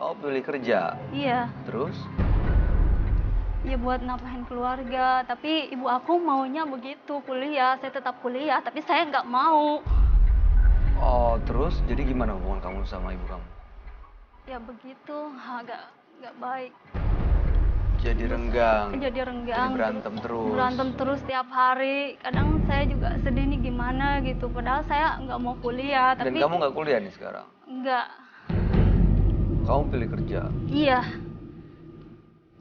Oh, pilih kerja. Iya, Terus? ya buat nafahin keluarga. Tapi ibu aku maunya begitu, kuliah. Saya tetap kuliah, tapi saya nggak mau. Oh, terus jadi gimana hubungan kamu sama ibu kamu? Ya begitu, nggak baik. Jadi renggang. Jadi renggang. Jadi berantem terus. Berantem terus tiap hari. Kadang saya juga sedih nih gimana gitu. Padahal saya nggak mau kuliah. Dan Tapi kamu nggak kuliah nih sekarang? nggak. Kamu pilih kerja. Iya,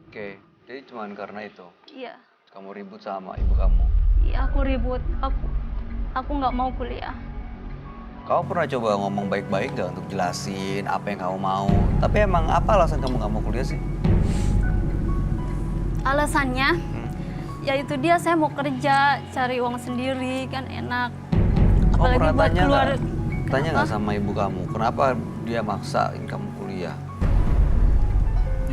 Oke, jadi cuman karena itu iya. kamu ribut sama ibu kamu. Iya, aku ribut. Aku nggak mau kuliah. Kamu pernah coba ngomong baik-baik nggak untuk jelasin apa yang kamu mau? Tapi emang apa alasan kamu nggak mau kuliah sih? Alasannya, ya itu dia, saya mau kerja, cari uang sendiri, kan enak. Kamu Apalagi pernah buat tanya keluar. nggak? Tanya Kenapa? nggak sama ibu kamu, kenapa dia maksain kamu kuliah?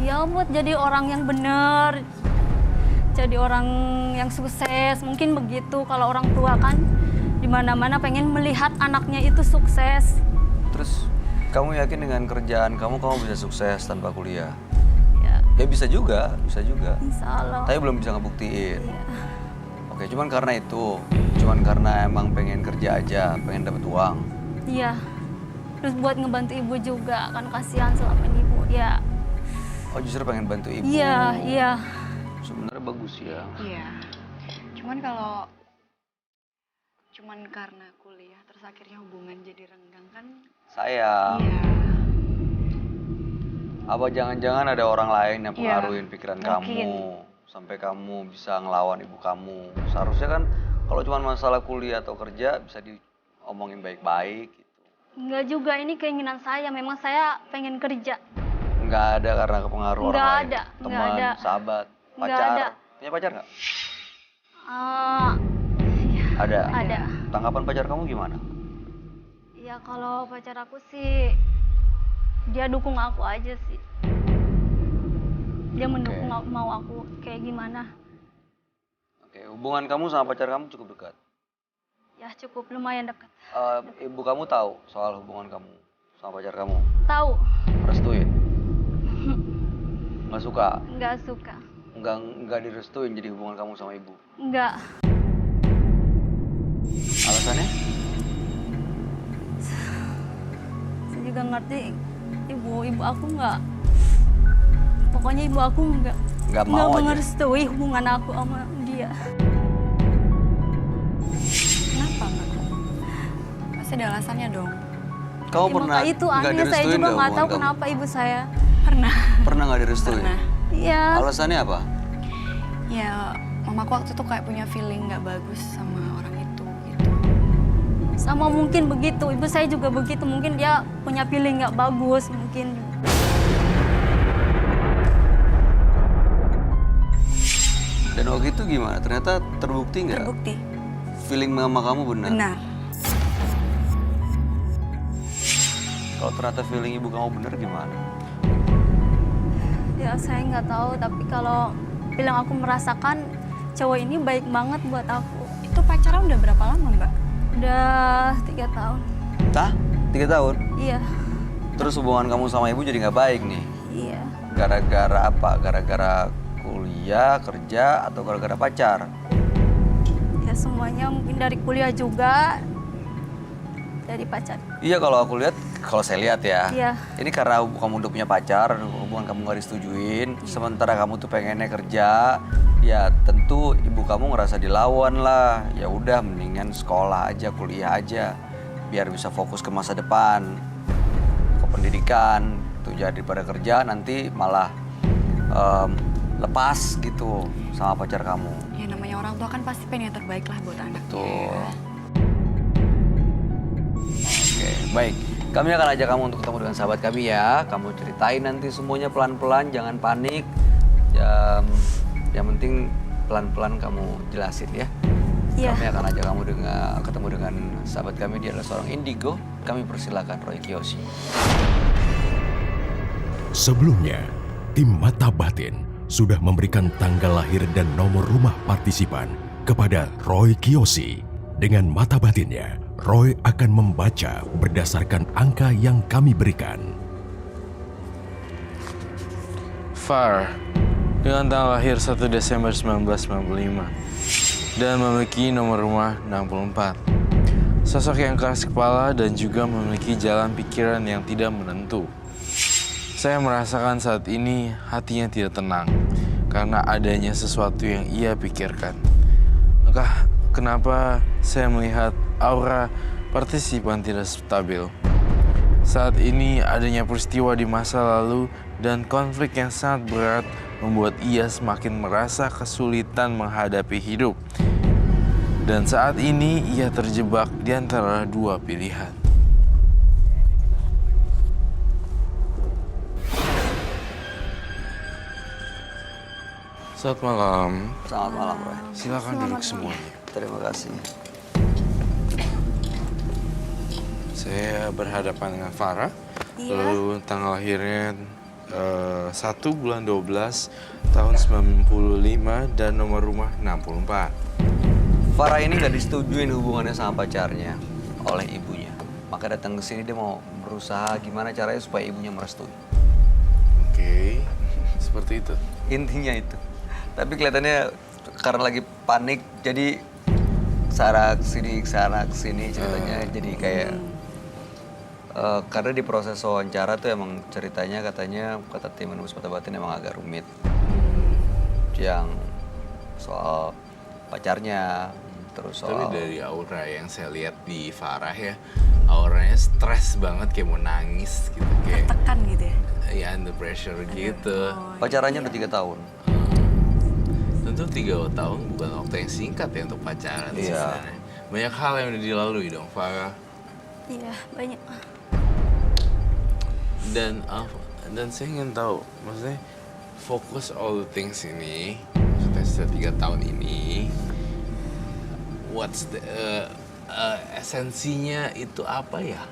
Ya buat jadi orang yang benar, jadi orang yang sukses, mungkin begitu. Kalau orang tua kan di mana-mana pengen melihat anaknya itu sukses. Terus kamu yakin dengan kerjaan kamu bisa sukses tanpa kuliah? Ya, Ya bisa juga, bisa juga. insya Allah. Tapi belum bisa ngebuktiin. Ya, Oke, cuman karena itu, cuman karena emang pengen kerja aja, pengen dapat uang. iya. Terus buat ngebantu ibu juga, kan kasihan selama ini ibu. Ya, Oh justru pengen bantu ibu. iya, iya. Sebenarnya bagus ya. Iya. Cuman kalau cuman karena kuliah terus akhirnya hubungan jadi renggang kan? Sayang. Iya. Apa jangan-jangan ada orang lain yang Iya, pengaruhin pikiran mungkin. kamu sampai kamu bisa ngelawan ibu kamu? Seharusnya kan kalau cuma masalah kuliah atau kerja bisa diomongin baik-baik gitu. Enggak juga, ini keinginan saya. Memang saya pengen kerja. Nggak ada karena kepengaruh orang Nggak lain. ada, nggak Teman, ada. sahabat, Nggak pacar. ada. Punya pacar nggak? Eh, Ada. ada. Tanggapan pacar kamu gimana? Ya kalau pacar aku sih, dia dukung aku aja sih. Dia mendukung mau aku kayak gimana. Oke, hubungan kamu sama pacar kamu cukup dekat. Ya cukup lumayan dekat. Ibu kamu tahu soal hubungan kamu sama pacar kamu? Tahu, Restuin? Nggak suka? nggak suka. Nggak direstuin jadi hubungan kamu sama ibu? Nggak. Alasannya? Saya juga ngerti ibu aku nggak. Pokoknya ibu aku Nggak mau aja? merestui hubungan aku sama dia. Kenapa nggak? Pasti ada alasannya dong. Kamu Ya, pernah maka itu nggak aneh, saya direstuin juga nggak nggak tahu hubungan kamu? kenapa ibu saya. Pernah. Pernah nggak direstuin? Pernah. Iya. Alasannya apa? Ya, mamaku waktu itu kayak punya feeling nggak bagus sama orang itu gitu. Sama mungkin begitu, ibu saya juga begitu. Mungkin dia punya feeling nggak bagus, mungkin. Dan waktu itu gimana? Ternyata terbukti nggak? Terbukti. Feeling mama kamu benar? Benar. Kalau ternyata feeling ibu kamu benar gimana? Ya saya nggak tahu, tapi kalau bilang aku merasakan cowok ini baik banget buat aku. Itu pacaran udah berapa lama, Mbak? Udah 3 tahun. Tah? 3 tahun? Iya, Terus hubungan kamu sama ibu jadi nggak baik nih? iya. Gara-gara apa? Gara-gara kuliah, kerja, atau gara-gara pacar? Ya semuanya mungkin dari kuliah juga, dari pacar. Iya, kalau saya lihat ya. Iya. Ini karena kamu udah punya pacar, hubungan kamu nggak disetujuin, sementara kamu tuh pengennya kerja, ya tentu ibu kamu ngerasa dilawan lah. Ya udah, mendingan sekolah aja, kuliah aja, biar bisa fokus ke masa depan, ke pendidikan. Tuh jadi daripada kerja nanti malah lepas gitu sama pacar kamu. Ya namanya orang tua kan pasti pengen yang terbaik lah buat anaknya. Tuh. Oke, baik. Kami akan ajak kamu untuk ketemu dengan sahabat kami ya. Kamu ceritain nanti semuanya pelan-pelan, jangan panik. Yang penting pelan-pelan kamu jelasin ya. Iya. Kami akan ajak kamu ketemu dengan sahabat kami, dia adalah seorang indigo. Kami persilakan Roy Kiyoshi. Sebelumnya, tim Mata Batin sudah memberikan tanggal lahir dan nomor rumah partisipan kepada Roy Kiyoshi. Dengan mata batinnya, Roy akan membaca berdasarkan angka yang kami berikan. Farah, dengan tanggal lahir 1 Desember 1995 dan memiliki nomor rumah 64. Sosok yang keras kepala dan juga memiliki jalan pikiran yang tidak menentu. Saya merasakan saat ini hatinya tidak tenang karena adanya sesuatu yang ia pikirkan. Maka kenapa saya melihat aura partisipan tidak stabil? Saat ini adanya peristiwa di masa lalu dan konflik yang sangat berat membuat ia semakin merasa kesulitan menghadapi hidup. Dan saat ini ia terjebak di antara dua pilihan. Selamat malam. Selamat malam, Roy. Silakan duduk semuanya. Terima kasih. Saya berhadapan dengan Farah. Iya. Lalu tanggal lahirnya 1 bulan 12 tahun 95 dan nomor rumah 64. Farah ini nggak disetujuin hubungannya sama pacarnya oleh ibunya. Maka datang ke sini dia mau berusaha gimana caranya supaya ibunya merestui. Oke, seperti itu. Intinya itu. Tapi kelihatannya karena lagi panik, jadi sana kesini ceritanya jadi kayak karena di proses wawancara tuh emang ceritanya katanya kata tim Menembus Mata Batin emang agak rumit. Yang soal pacarnya, terus soal... Tapi dari aura yang saya lihat di Farah ya, auranya stres banget kayak mau nangis gitu. Kayak Tekan gitu ya. ya under pressure gitu. Pacarannya udah 3 tahun. Tentu 3 tahun bukan waktu yang singkat ya untuk pacaran Iya. sebenarnya. Banyak hal yang udah dilalui dong Farah. Iya, banyak. Dan saya ingin tahu, maksudnya fokus all the things ini, maksudnya setelah 3 tahun ini, what's the esensinya itu apa ya?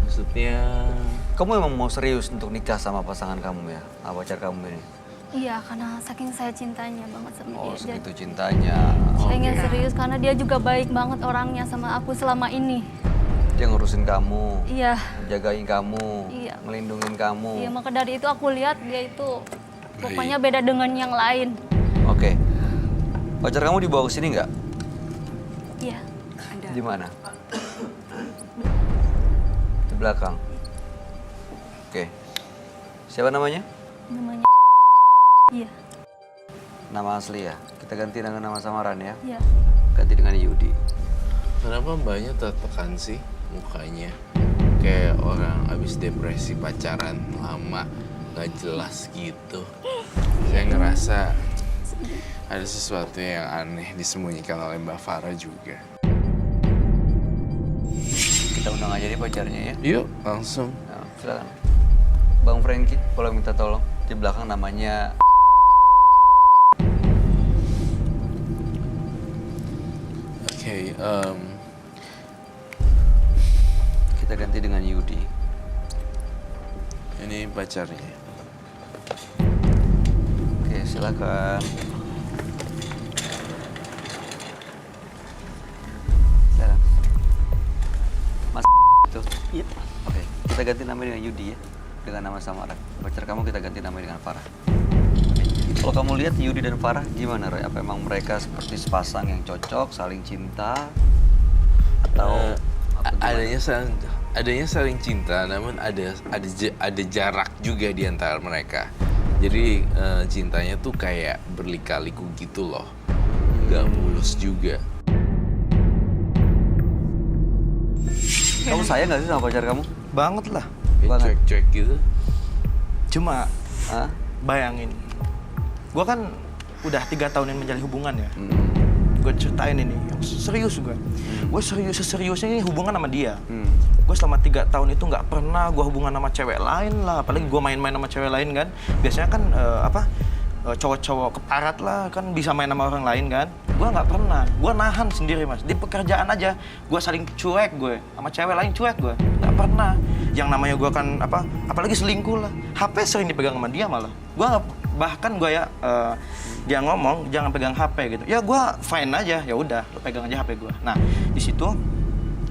Maksudnya, Kamu emang mau serius untuk nikah sama pasangan kamu ya? Sama pacar kamu ini? Iya, karena saking saya cintanya banget sama Oh, dia. segitu cintanya. Saya ingin serius karena dia juga baik banget orangnya sama aku selama ini. Dia ngurusin kamu, Iya, jagain kamu, Iya. ngelindungin kamu. iya maka dari itu aku lihat dia itu pokoknya beda dengan yang lain. Oke. Pacar kamu dibawa ke sini nggak? Iya, Di mana? Di belakang. Oke. Siapa namanya? namanya. Iya, Nama asli ya. Kita ganti dengan nama samaran ya. iya. Ganti dengan Yudi. kenapa mbaknya tertekan sih mukanya? Kayak orang abis depresi pacaran lama, gak jelas gitu. Saya ngerasa ada sesuatu yang aneh disembunyikan oleh Mbak Farah juga. Kita undang aja deh pacarnya ya. Yuk, langsung. Nah, silakan. Bang Franky, kalau minta tolong. Di belakang namanya... Oke, Kita ganti dengan Yudi. ini pacarnya. Oke, silakan. Silakan. Mas itu. Iya. Oke, kita ganti nama dengan Yudi ya. Dengan nama samaran. Pacar kamu kita ganti nama dengan Farah. Oke. Kalau kamu lihat Yudi dan Farah gimana, Roy? Apa emang mereka seperti sepasang yang cocok, saling cinta? Atau Adanya saling cinta, namun ada jarak juga di antara mereka. Jadi cintanya tuh kayak berlika-liku gitu loh, nggak mulus juga. kamu sayang nggak sih sama pacar kamu? Banget lah. Kayak Banget. cuek-cuek gitu. Cuma Hah? bayangin, gue kan udah 3 tahun ini menjalin hubungan ya. Gue ceritain ini, yang serius gue. Gue seriusnya ini hubungan sama dia. Gue selama 3 tahun itu nggak pernah gue hubungan sama cewek lain lah. Apalagi gue main-main sama cewek lain kan. Biasanya kan cowok-cowok keparat lah kan bisa main sama orang lain kan. Gue nggak pernah. Gue nahan sendiri mas. Di pekerjaan aja gue saling cuek gue. Sama cewek lain cuek gue. Nggak pernah. Yang namanya gue kan apalagi selingkuh lah. HP sering dipegang sama dia malah. Gue nggak, bahkan gue ya dia ngomong jangan pegang HP gitu. Ya gue fine aja. Ya udah, lo pegang aja HP gue. Nah di situ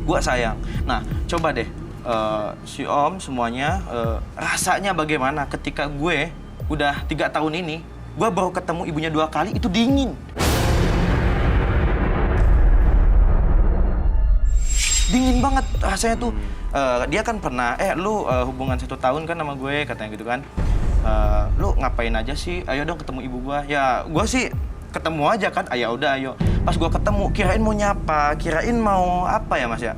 gue sayang. Nah coba deh si Om semuanya, rasanya bagaimana ketika gue udah 3 tahun ini, gue baru ketemu ibunya 2 kali, itu dingin. Dingin banget rasanya tuh. Dia kan pernah, lu hubungan 1 tahun kan sama gue, katanya gitu kan. Lu ngapain aja sih? Ayo dong ketemu ibu gue. Ya gue sih ketemu aja kan, ya udah ayo. Pas gue ketemu, kirain mau nyapa, kirain mau apa ya Mas ya?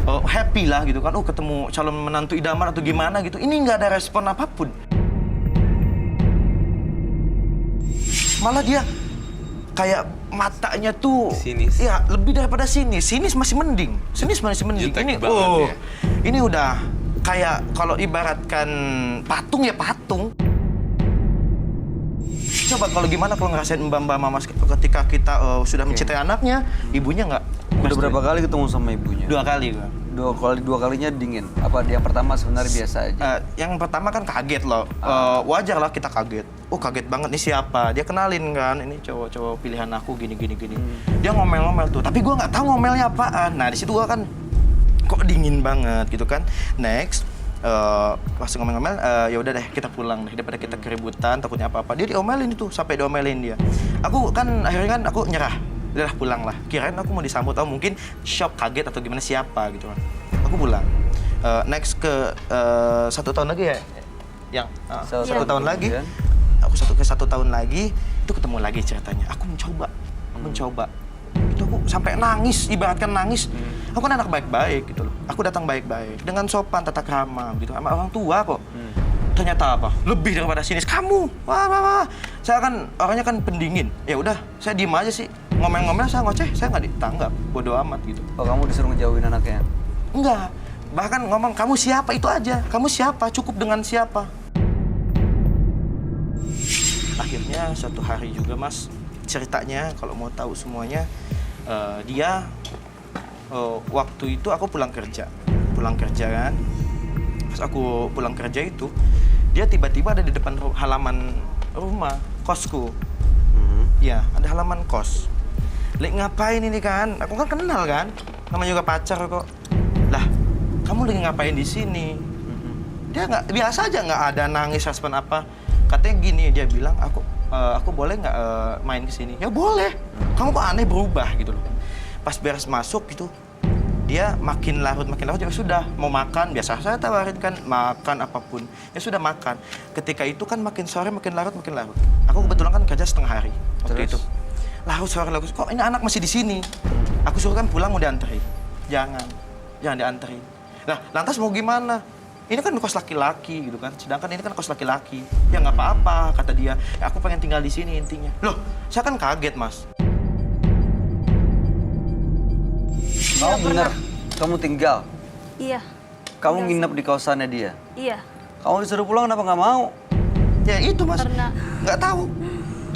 Happy lah gitu kan, ketemu calon menantu idaman atau gimana gitu. Ini nggak ada respon apapun. Malah dia kayak matanya tuh sinis. Ya, lebih daripada sinis. Sinis masih mending. Sinis masih mending. Jutek Ini banget ya. Ini udah kayak kalau ibaratkan patung ya patung. Coba kalau gimana kalau ngerasain mbak-mbak mama ketika kita sudah mencintai anaknya, ibunya nggak? Udah berapa kali ketemu sama ibunya? 2 kali gua. Dua kalinya dingin. Apa yang pertama sebenarnya biasa aja? Yang pertama kan kaget loh. Wajar lah kita kaget. Kaget banget nih siapa? Dia kenalin kan, ini cowok pilihan aku gini. Dia ngomel-ngomel tuh, tapi gua nggak tahu ngomelnya apaan. Nah di situ gua kan kok dingin banget gitu kan. Next, pas ngomel-ngomel, ya udah deh kita pulang deh daripada kita keributan, takutnya apa-apa. Dia diomelin itu, sampai diomelin dia. Aku kan akhirnya kan aku nyerah. Udah pulang lah. Kirain aku mau disambut atau mungkin shock, kaget atau gimana siapa gitu kan. Aku pulang. Next ke 1 tahun lagi ya. Yang 1 tahun lagi. Aku 1 tahun lagi itu ketemu lagi ceritanya. Aku mencoba. Itu aku sampai nangis, ibaratkan nangis. Aku kan anak baik-baik gitu loh. Aku datang baik-baik dengan sopan, tata krama gitu sama orang tua kok. Ternyata apa? Lebih daripada sinis. Kamu, wah. Saya kan orangnya kan pendingin. Ya udah, saya diem aja sih. Ngomel-ngomel saya ngoceh, saya nggak ditanggap. Bodoh amat gitu. Oh, kamu disuruh ngejauhin anaknya? Enggak. Bahkan ngomong, kamu siapa? Itu aja. Kamu siapa? Cukup dengan siapa? Akhirnya suatu hari juga Mas, ceritanya kalau mau tahu semuanya, dia waktu itu aku pulang kerja kan. Pas aku pulang kerja itu, dia tiba-tiba ada di depan halaman rumah kosku. Ya, ada halaman kos. Lek ngapain ini kan? Aku kan kenal kan, namanya juga pacar kok. Lah, kamu lagi ngapain di sini? Dia nggak, biasa aja, nggak ada nangis respon apa. Katanya gini, dia bilang aku boleh nggak main ke sini? Ya boleh. Kamu kok aneh berubah gitu loh. Pas beres masuk gitu, dia makin larut ya sudah mau makan, biasa saya tawarin kan makan apapun, ya sudah makan. Ketika itu kan makin sore makin larut. Aku kebetulan kan kerja setengah hari waktu itu. Larut kok ini anak masih di sini. Aku suruh kan pulang mau dianterin. Jangan dianterin. Nah lantas mau gimana? Ini kan kos laki-laki gitu kan, sedangkan ini kan kos laki-laki. Ya nggak apa-apa kata dia. Ya, aku pengen tinggal di sini intinya. Loh, saya kan kaget Mas. Kamu bener, kamu tinggal? Iya. Kamu nginep di kosannya dia? Iya. Kamu disuruh pulang kenapa nggak mau? Ya itu Mas, Karena nggak tahu.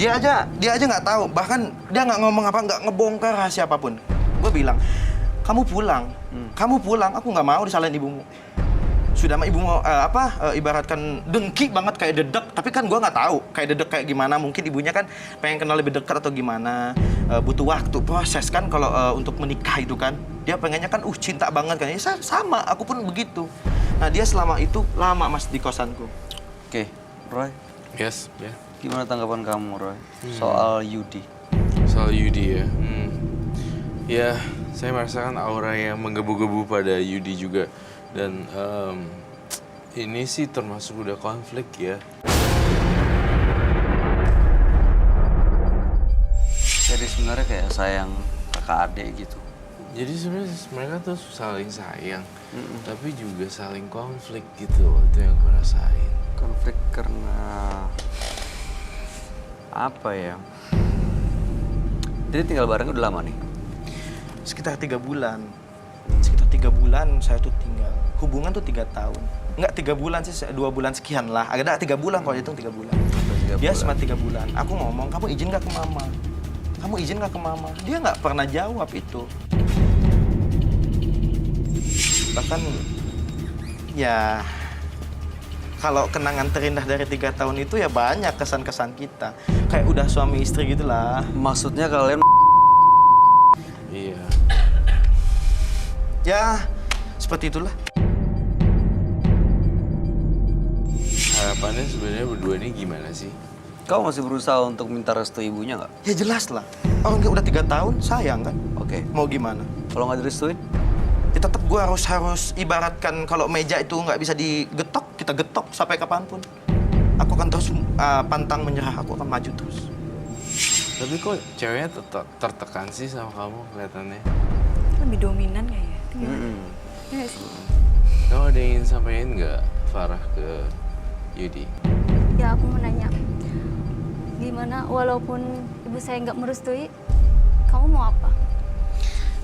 Dia aja nggak tahu. Bahkan dia nggak ngomong apa, nggak ngebongkar rahasia apapun. Gue bilang, kamu pulang, aku nggak mau disalahin ibumu. Sudah sama ibumu ibaratkan dengki banget kayak dedek, tapi kan gue nggak tahu kayak dedek kayak gimana. Mungkin ibunya kan pengen kenal lebih dekat atau gimana. Butuh waktu proses kan kalau untuk menikah itu kan. Dia pengennya kan cinta banget kan. Ya, sama, aku pun begitu. Nah dia selama itu lama Mas di kosanku. Oke, Roy. Yes, ya. Gimana tanggapan kamu, Roy? Soal Yudi. Soal Yudi ya. Ya, saya merasakan aura yang menggebu-gebu pada Yudi juga. Dan ini sih termasuk udah konflik ya. Jadi sebenarnya kayak sayang kakak adik gitu. Jadi sebenarnya mereka tuh saling sayang, tapi juga saling konflik gitu. Itu yang gue rasain. Konflik karena apa ya? Jadi tinggal bareng udah lama nih? Sekitar 3 bulan. Sekitar 3 bulan saya tuh tinggal. Hubungan tuh 3 tahun. Enggak 3 bulan sih, 2 bulan sekian lah. Ada 3 bulan kalau hitung 3 bulan. Dia cuma 3 bulan. Aku ngomong, kamu izin gak ke mama? Kamu izin gak ke mama? Dia nggak pernah jawab itu. Bahkan, ya kalau kenangan terindah dari 3 tahun itu ya banyak kesan-kesan kita. Kayak udah suami istri gitulah. Maksudnya kalian... Iya. Ya, seperti itulah. harapannya sebenarnya berdua ini gimana sih? Kau masih berusaha untuk minta restu ibunya nggak? Ya jelas lah. Orang udah 3 tahun, sayang kan? Oke. Mau gimana? Kalau nggak direstuin? Ya tetap gue harus ibaratkan kalau meja itu nggak bisa digetok, kita getok sampai kapanpun. Aku akan terus pantang menyerah, aku akan maju terus. Tapi kok ceweknya tertekan sih sama kamu kelihatannya? Lebih dominan nggak ya? Iya nggak sih? Kamu ada yang ingin sampaikan nggak, Farah, ke Yudi? Ya aku mau nanya, gimana walaupun ibu saya nggak merestui, kamu mau apa?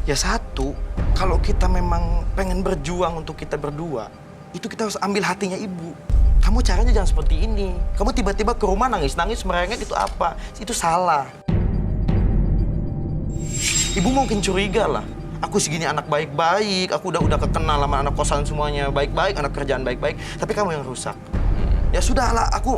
Ya satu, kalau kita memang pengen berjuang untuk kita berdua, itu kita harus ambil hatinya ibu. Kamu caranya jangan seperti ini. Kamu tiba-tiba ke rumah nangis-nangis merengek itu apa? Itu salah. Ibu mungkin curiga lah. Aku segini anak baik-baik, aku udah kekenal sama anak kosan semuanya baik-baik, anak kerjaan baik-baik. Tapi kamu yang rusak. Ya sudahlah, aku